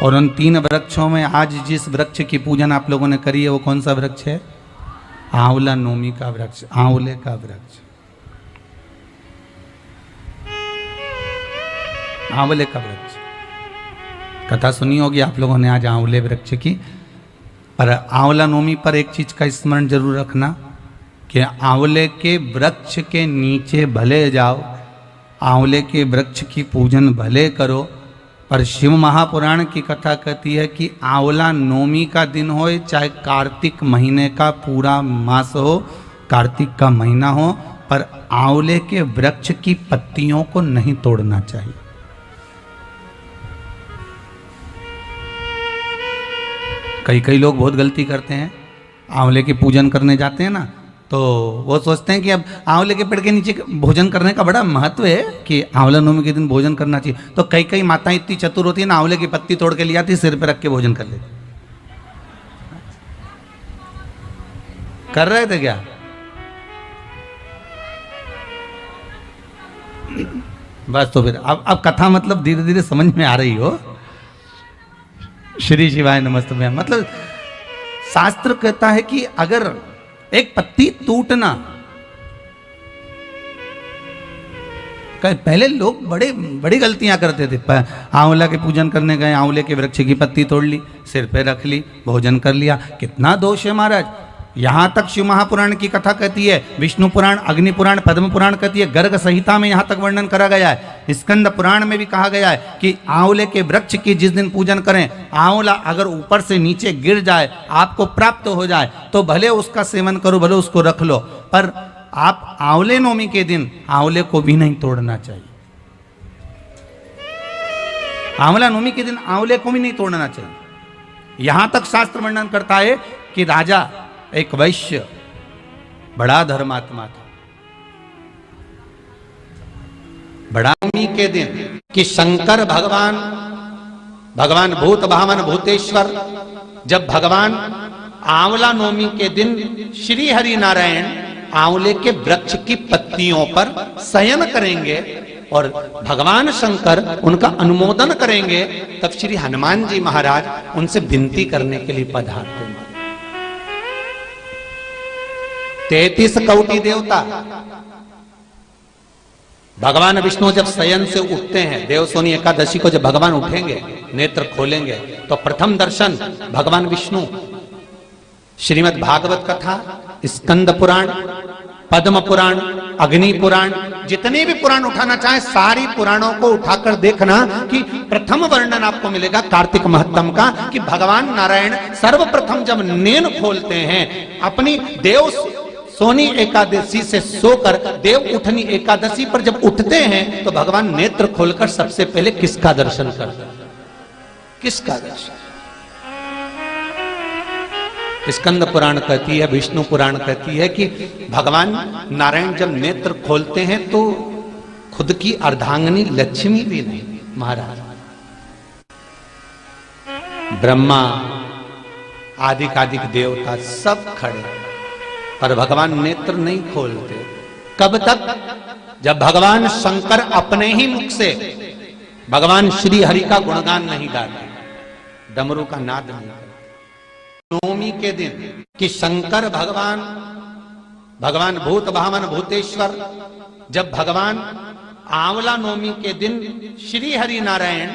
और उन 3 वृक्षों में आज जिस वृक्ष की पूजन आप लोगों ने करी है वो कौन सा वृक्ष है? आंवला नोमी का वृक्ष, आंवले का वृक्ष, आंवले का वृक्ष। कथा सुनी होगी आप लोगों ने आज आंवले वृक्ष की। पर आंवला नोमी पर एक चीज का स्मरण जरूर रखना कि आंवले के वृक्ष के नीचे भले जाओ, आंवले के वृक्ष की पूजन भले करो, पर शिव महापुराण की कथा कहती है कि आंवला नोमी का दिन हो चाहे कार्तिक महीने का पूरा मास हो, कार्तिक का महीना हो, पर आंवले के वृक्ष की पत्तियों को नहीं तोड़ना चाहिए। कई लोग बहुत गलती करते हैं, आंवले की पूजन करने जाते हैं ना, तो वो सोचते हैं कि अब आंवले के पेड़ के नीचे भोजन करने का बड़ा महत्व है कि आंवला नवमी के दिन भोजन करना चाहिए। तो कई माताएं इतनी चतुर होती है ना, आंवले की पत्ती तोड़ के ले आती, सिर पे रख के भोजन कर लेती। कर रहे थे क्या? बस तो फिर अब कथा मतलब धीरे धीरे समझ में आ रही हो। श्री शिवाय नमस्ते में मतलब शास्त्र कहता है कि अगर एक पत्ती टूटना, पहले लोग बड़ी गलतियां करते थे। आंवला के पूजन करने गए, आंवले के वृक्ष की पत्ती तोड़ ली, सिर पे रख ली, भोजन कर लिया। कितना दोष है महाराज। यहां तक शिव महापुराण की कथा कहती है, विष्णु पुराण, अग्नि पुराण, पद्म पुराण कहती है, गर्ग संहिता में यहां तक वर्णन करा गया है, स्कंद पुराण में भी कहा गया है कि आंवले के वृक्ष की जिस दिन पूजन करें, आंवला अगर ऊपर से नीचे गिर जाए, आपको प्राप्त हो जाए, तो भले उसका सेवन करो, भले उसको रख लो, पर आप आंवले नवमी के दिन आंवले को भी नहीं तोड़ना चाहिए। आंवला नवमी के दिन आंवले को भी नहीं तोड़ना चाहिए। यहां तक शास्त्र वर्णन करता है कि राजा एक वैश्य बड़ा धर्मात्मा था। बड़ा नवमी के दिन कि शंकर भगवान भूत भावन भूतेश्वर, जब भगवान आंवला नवमी के दिन श्री हरि नारायण आंवले के वृक्ष की पत्तियों पर शयन करेंगे और भगवान शंकर उनका अनुमोदन करेंगे, तब श्री हनुमान जी महाराज उनसे विनती करने के लिए पधारते हैं। 33 कोटि देवता, भगवान विष्णु जब शयन से उठते हैं, देवसोनी एकादशी को जब भगवान उठेंगे, नेत्र खोलेंगे, तो प्रथम दर्शन भगवान विष्णु श्रीमद् भागवत कथा, स्कंद पुराण, पद्म पुराण, अग्नि पुराण, जितने भी पुराण उठाना चाहे सारी पुराणों को उठाकर देखना कि प्रथम वर्णन आपको मिलेगा कार्तिक महत्तम का कि भगवान नारायण सर्वप्रथम जब नेन खोलते हैं, अपनी देव सोनी एकादशी से सोकर देव उठनी एकादशी पर जब उठते हैं, तो भगवान नेत्र खोलकर सबसे पहले किसका दर्शन करते हैं? किसका दर्शन? स्कंद पुराण कहती है, विष्णु पुराण कहती है कि भगवान नारायण जब नेत्र खोलते हैं तो खुद की अर्धांगिनी लक्ष्मी भी नहीं, महाराज ब्रह्मा आदिक देवता सब खड़े, पर भगवान नेत्र नहीं खोलते। कब तक? जब भगवान शंकर अपने ही मुख से भगवान श्री हरि का गुणगान नहीं गाते, डमरू का नाद नहीं करते। नवमी के दिन कि शंकर भगवान भूत भावन भूतेश्वर, जब भगवान आंवला नवमी के दिन श्री हरि नारायण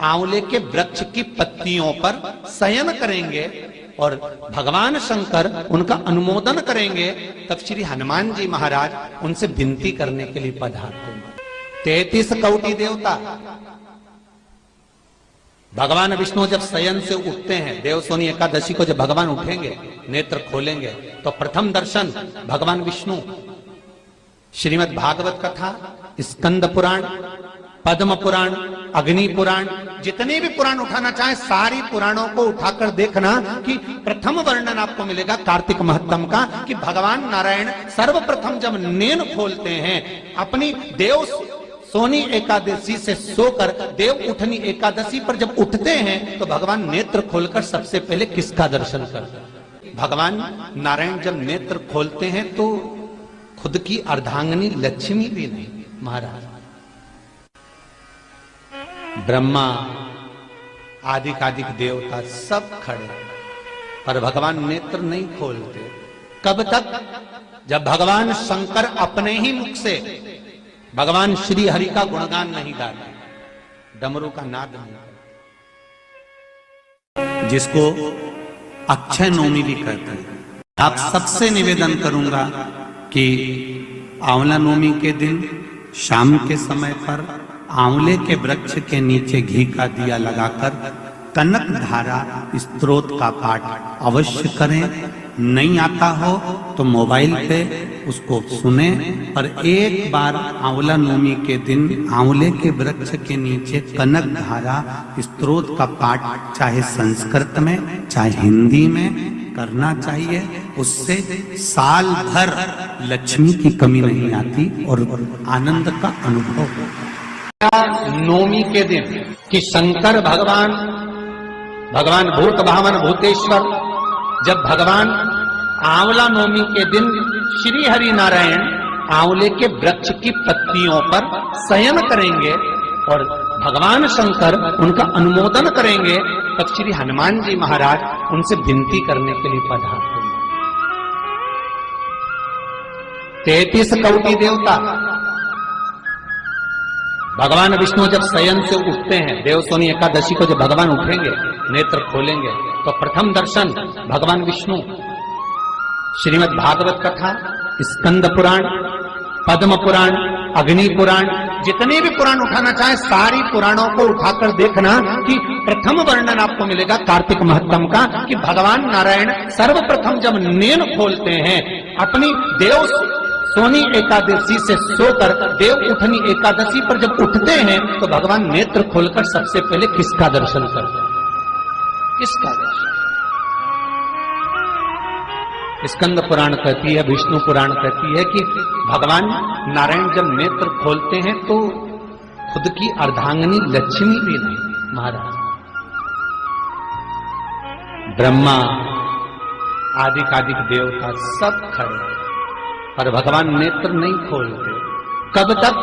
आंवले के वृक्ष की पत्तियों पर शयन करेंगे और भगवान शंकर उनका अनुमोदन करेंगे, तब श्री हनुमान जी महाराज उनसे विनती करने के लिए पधारते हैं। 33 कोटि देवता, भगवान विष्णु जब शयन से उठते हैं, देवसोनी एकादशी को जब भगवान उठेंगे, नेत्र खोलेंगे, तो प्रथम दर्शन भगवान विष्णु श्रीमद् भागवत कथा, स्कंद पुराण, पद्म पुराण, अग्नि पुराण, जितने भी पुराण उठाना चाहे सारी पुराणों को उठाकर देखना कि प्रथम वर्णन आपको मिलेगा कार्तिक महत्तम का कि भगवान नारायण सर्वप्रथम जब नेन खोलते हैं, अपनी देव सोनी एकादशी से सोकर देव उठनी एकादशी पर जब उठते हैं, तो भगवान नेत्र खोलकर सबसे पहले किसका दर्शन करते हैं? भगवान नारायण जब नेत्र खोलते हैं तो खुद की अर्धांगिनी लक्ष्मी भी नहीं, महाराज ब्रह्मा आदिकादिक देवता सब खड़े, पर भगवान नेत्र नहीं खोलते। कब तक? जब भगवान शंकर अपने ही मुख से भगवान श्री हरि का गुणगान नहीं गाते, डमरू का नाद नहीं करते, जिसको अक्षय नवमी भी कहते हैं। आप सबसे निवेदन करूंगा कि आंवला नवमी के दिन शाम के समय पर आंवले के वृक्ष के नीचे घी का दिया लगाकर कनक धारा स्तोत्र का पाठ अवश्य करें। नहीं आता हो तो मोबाइल पे उसको सुने, पर एक बार आंवला नवमी के दिन आंवले के वृक्ष के नीचे कनक धारा स्तोत्र का पाठ चाहे संस्कृत में चाहे हिंदी में करना चाहिए। उससे साल भर लक्ष्मी की कमी नहीं आती और आनंद का अनुभव होता। नवमी के दिन कि शंकर भगवान भूत भावन भूतेश्वर, जब भगवान आंवला नवमी के दिन श्री हरि नारायण आंवले के वृक्ष की पत्तियों पर शयन करेंगे और भगवान शंकर उनका अनुमोदन करेंगे, तब श्री हनुमान जी महाराज उनसे विनती करने के लिए पधारते हैं। 33 कौटि देवता, भगवान विष्णु जब शयन से उठते हैं, देवसोनी एकादशी को जब भगवान उठेंगे, नेत्र खोलेंगे, तो प्रथम दर्शन भगवान विष्णु श्रीमद् भागवत कथा, स्कंद पुराण, पद्म पुराण, अग्नि पुराण, जितने भी पुराण उठाना चाहे सारी पुराणों को उठाकर देखना कि प्रथम वर्णन आपको मिलेगा कार्तिक महत्तम का, कि भगवान नारायण सर्वप्रथम जब नेन खोलते हैं अपनी देव सोनी एकादशी से सोकर देव उठनी एकादशी पर जब उठते हैं, तो भगवान नेत्र खोलकर सबसे पहले किसका दर्शन करते हैं? किसका दर्शन? स्कंद पुराण कहती है, विष्णु पुराण कहती है कि भगवान नारायण जब नेत्र खोलते हैं तो खुद की अर्धांगिनी लक्ष्मी भी नहीं, महाराज ब्रह्मा आदिकादिक देवता सब खड़े, पर भगवान नेत्र नहीं खोलते। कब तक?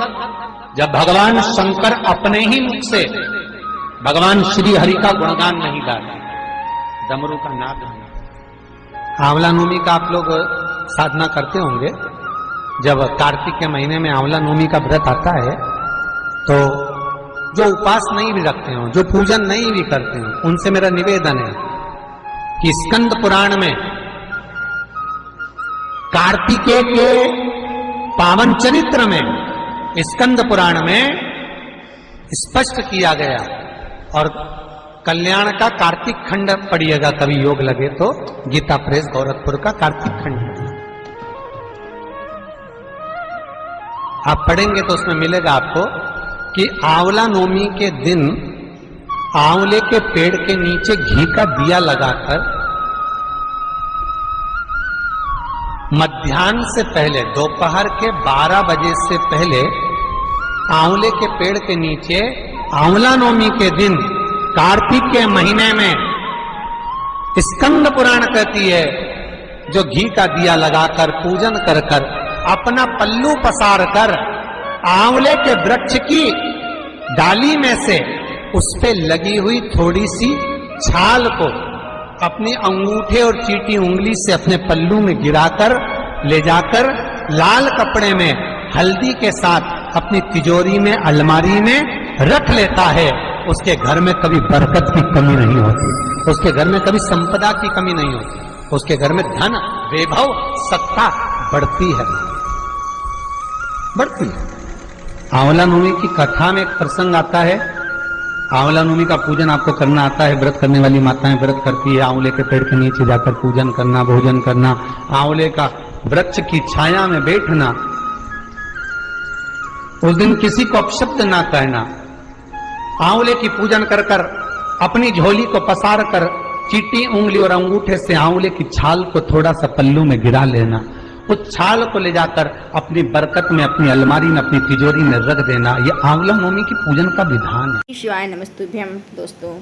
जब भगवान शंकर अपने ही मुख से भगवान श्री हरि का गुणगान नहीं गाते, डमरू का नाद नहीं। आंवला नवमी का आप लोग साधना करते होंगे। जब कार्तिक के महीने में आंवला नवमी का व्रत आता है, तो जो उपास नहीं भी रखते हो, जो पूजन नहीं भी करते हो, उनसे मेरा निवेदन है कि स्कंद पुराण में कार्तिकेय के पावन चरित्र में स्कंद पुराण में स्पष्ट किया गया, और कल्याण का कार्तिक खंड पढ़िएगा कभी योग लगे तो, गीता प्रेस गोरखपुर का कार्तिक खंड आप पढ़ेंगे तो उसमें मिलेगा आपको कि आंवला नवमी के दिन आंवले के पेड़ के नीचे घी का दिया लगाकर मध्याह्न से पहले, दोपहर के 12 बजे से पहले आंवले के पेड़ के नीचे आंवला नवमी के दिन कार्तिक के महीने में स्कंद पुराण कहती है, जो घी का दिया लगाकर पूजन कर कर अपना पल्लू पसार कर आंवले के वृक्ष की डाली में से उस पे लगी हुई थोड़ी सी छाल को अपने अंगूठे और चीटी उंगली से अपने पल्लू में गिराकर ले जाकर लाल कपड़े में हल्दी के साथ अपनी तिजोरी में, अलमारी में रख लेता है। उसके घर में कभी बरकत की कमी नहीं होती, उसके घर में कभी संपदा की कमी नहीं होती, उसके घर में धन, वैभव, सत्ता बढ़ती है, बढ़ती है। आंवला नवमी की कथा में एक प्रसंग आता है। आंवला नवमी का पूजन आपको करना आता है, व्रत करने वाली माताएं व्रत करती है, आंवले के पेड़ के नीचे जाकर पूजन करना, भोजन करना, आंवले का वृक्ष की छाया में बैठना, उस दिन किसी को अपशब्द ना कहना, आंवले की पूजन कर कर अपनी झोली को पसार कर चीटी उंगली और अंगूठे से आंवले की छाल को थोड़ा सा पल्लू में गिरा लेना, उस छाल को ले जाकर अपनी बरकत में, अपनी अलमारी में, अपनी तिजोरी में रख देना, ये आंवला नवमी की पूजन का विधान है। शिवाय नमस्तुभ्यम। दोस्तों,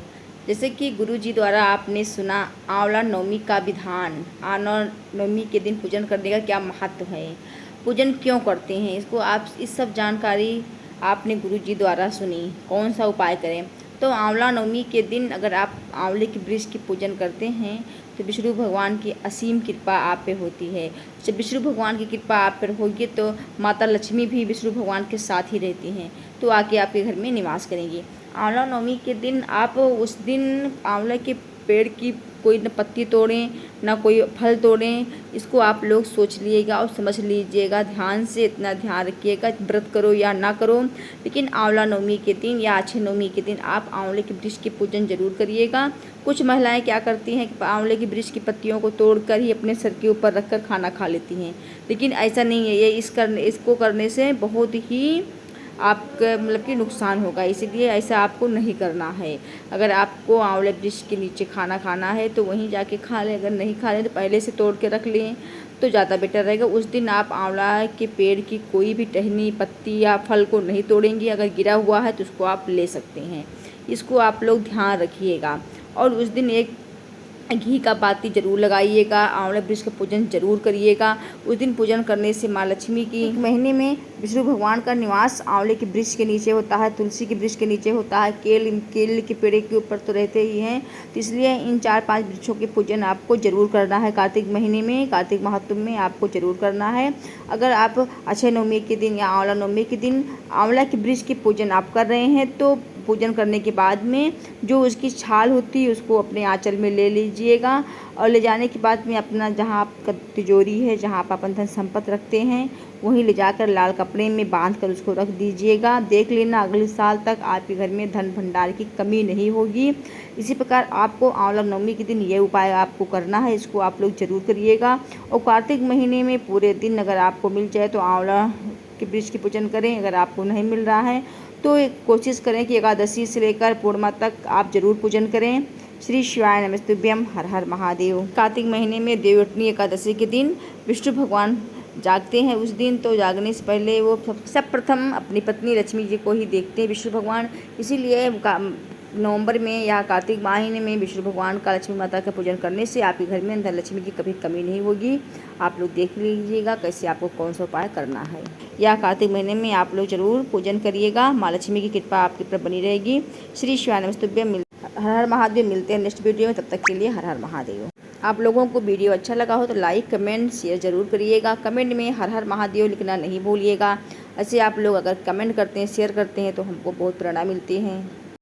जैसे कि गुरु जी द्वारा आपने सुना आंवला नवमी का विधान, आंवला नवमी के दिन पूजन करने का क्या महत्व है, पूजन क्यों करते हैं, इसको आप इस सब जानकारी आपने गुरु जी द्वारा सुनी, कौन सा उपाय करें। तो आंवला नवमी के दिन अगर आप आंवले के वृक्ष की पूजन करते हैं तो विष्णु भगवान की असीम कृपा आप पे होती है। जब विष्णु भगवान की कृपा आप पर होगी तो माता लक्ष्मी भी विष्णु भगवान के साथ ही रहती हैं, तो आके आपके घर में निवास करेंगी। आंवला नवमी के दिन आप उस दिन आंवले के पेड़ की कोई न पत्ती तोड़ें ना कोई फल तोड़ें, इसको आप लोग सोच लीजिएगा और समझ लीजिएगा, ध्यान से इतना ध्यान रखिएगा, व्रत करो या ना करो, लेकिन आंवला नवमी के दिन या अक्षय नवमी के दिन आप आंवले के वृक्ष की पूजन जरूर करिएगा। कुछ महिलाएं क्या करती हैं कि आंवले के वृक्ष की पत्तियों को तोड़कर ही अपने सर के ऊपर रखकर खाना खा लेती हैं, लेकिन ऐसा नहीं है। ये इसको करने से बहुत ही आपका मतलब कि नुकसान होगा, इसीलिए ऐसा आपको नहीं करना है। अगर आपको आंवले वृक्ष के नीचे खाना खाना है तो वहीं जाके खा लें, अगर नहीं खा लें तो पहले से तोड़ के रख लें तो ज़्यादा बेटर रहेगा। उस दिन आप आंवला के पेड़ की कोई भी टहनी, पत्ती या फल को नहीं तोड़ेंगी, अगर गिरा हुआ है तो उसको आप ले सकते हैं। इसको आप लोग ध्यान रखिएगा। और उस दिन एक घी का बाती जरूर लगाइएगा, आंवला वृक्ष का पूजन जरूर करिएगा। उस दिन पूजन करने से माँ लक्ष्मी की महीने में विष्णु भगवान का निवास आंवले के वृक्ष के नीचे होता है, तुलसी के वृक्ष के नीचे होता है, केले के पेड़ के ऊपर तो रहते ही हैं, तो इसलिए इन 4-5 वृक्षों के पूजन आपको जरूर करना है। कार्तिक महीने में, कार्तिक माह में आपको जरूर करना है। अगर आप अक्षय नवमी के दिन या आंवला नवमी के दिन आंवला के वृक्ष की पूजन आप कर रहे हैं तो पूजन करने के बाद में जो उसकी छाल होती है उसको अपने आंचल में ले लीजिएगा, और ले जाने के बाद में अपना जहाँ आपका तिजोरी है, जहाँ आप अपन धन संपत्ति रखते हैं, वहीं ले जाकर लाल कपड़े में बांध कर उसको रख दीजिएगा। देख लेना अगले साल तक आपके घर में धन भंडार की कमी नहीं होगी। इसी प्रकार आपको आंवला नवमी के दिन ये उपाय आपको करना है, इसको आप लोग जरूर करिएगा। और कार्तिक महीने में पूरे दिन अगर आपको मिल जाए तो आंवला के वृक्ष की पूजन करें, अगर आपको नहीं मिल रहा है तो कोशिश करें कि एकादशी से लेकर पूर्णिमा तक आप जरूर पूजन करें। श्री शिवाय नमस्तुभ्यम, हर हर महादेव। कार्तिक महीने में देवउठनी एकादशी के दिन विष्णु भगवान जागते हैं। उस दिन तो जागने से पहले वो सब प्रथम अपनी पत्नी लक्ष्मी जी को ही देखते हैं विष्णु भगवान, इसीलिए नवंबर में या कार्तिक महीने में विष्णु भगवान का, लक्ष्मी माता का पूजन करने से आपके घर में धन लक्ष्मी की कभी कमी नहीं होगी। आप लोग देख लीजिएगा कैसे आपको कौन सा उपाय करना है। या कार्तिक महीने में आप लोग जरूर पूजन करिएगा, माँ लक्ष्मी की कृपा आपके ऊपर बनी रहेगी। श्री शिवाय नमस्तुभ्यम, हर हर महादेव। मिलते हैं नेक्स्ट वीडियो में, तब तक के लिए हर हर महादेव। आप लोगों को वीडियो अच्छा लगा हो तो लाइक, कमेंट, शेयर जरूर करिएगा। कमेंट में हर हर महादेव लिखना नहीं भूलिएगा। ऐसे आप लोग अगर कमेंट करते हैं, शेयर करते हैं तो हमको बहुत प्रेरणा मिलती है।